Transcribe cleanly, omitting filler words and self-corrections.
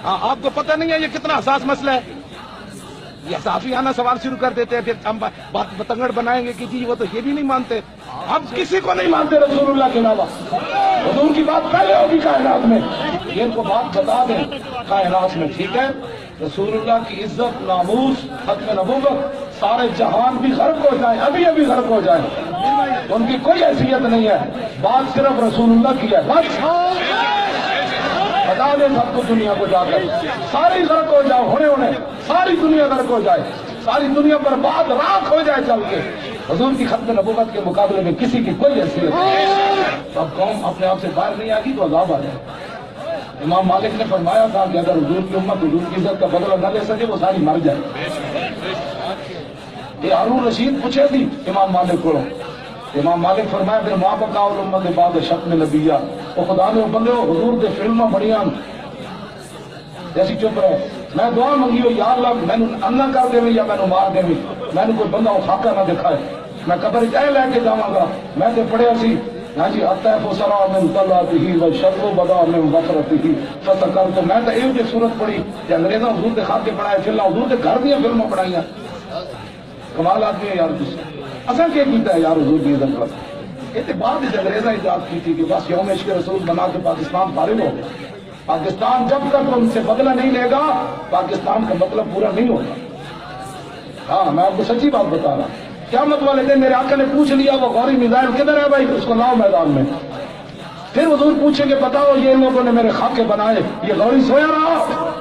ہاں آپ کو پتہ نہیں ہے یہ کتنا حساس مسئلہ ہے. یہ صحافی آنا سوال شروع کر دیتے ہیں, پھر ہم بات بتنگڑ بنائیں گے کہ جی وہ تو یہ بھی نہیں مانتے. ہم کسی کو نہیں مانتے رسول اللہ کے علاوہ. حضور کی بات پہلے ہوگی کائنات میں, یہ ان کو بات بتا دیں کائنات میں, ٹھیک ہے. رسول اللہ کی عزت, ناموس, ختم نبوت سارے جہان بھی غرق ہو جائیں, ابھی ابھی غرق ہو جائیں, ان کی کوئی حیثیت نہیں ہے. بات صرف رسول اللہ کی ہے. بس بتا دیں سب کو دنیا کو جا کر, ساری غرق ہو جائے, ہونے ساری دنیا غرق ہو جائے, ساری دنیا برباد راکھ ہو جائے چل کے. حضور کی ختم نبوت کے مقابلے میں کسی کی کوئی حیثیت نہیں. اب قوم اپنے آپ سے باہر نہیں آئے گی تو عذاب آ جائے. امام مالک نے فرمایا تھا کہ اگر حضور کی امت حضور کی عزت کا بدلہ نہ لے سکے وہ ساری مر جائے. یہ ہارون رشید پوچھے تھی امام مالک کو. امام مالک فرمایا پھر ماں بکاؤ امت بعد شتم نبیہ, وہ خدا نے بندے ہو حضور کے فلمیں بڑیاں جیسی چپ رہے. میں دعا منگی ہو یا اللہ میں انا کر دے یا میں مار دے, میں نے کوئی بندہ خاکہ نہ دکھائے, میں قبر اے لے کے جاواں گا. میں تو پڑھیا سی ہاں جی اطیف سرا من طلعته وشر بدا من غفرته فتکر, تو میں تو یہ صورت پڑھی کہ انگریزاں حضور کے خاکے بنائے, فلمیں حضور کے گھر دیا فلمیں بنائیاں. کمال آدمی ہے یار. اصل کیا کیتا ہے یار حضور کی عزت کا. یہ تو بعد اس انگریزاں ایجاد کی تھی کہ بس یوم عشق رسول بنا کے پاکستان فارغ ہو گیا. پاکستان جب تک ان سے بدلہ نہیں لے گا پاکستان کا مطلب پورا نہیں ہوگا. ہاں میں آپ کو سچی بات بتا رہا ہوں. قیامت والے دن میرے آقا نے پوچھ لیا وہ غوری میزائل کدھر ہے بھائی, اس کو لاؤ میدان میں. پھر حضور پوچھیں گے بتاؤ یہ لوگوں نے میرے خاکے بنائے, یہ غوری سویا رہا,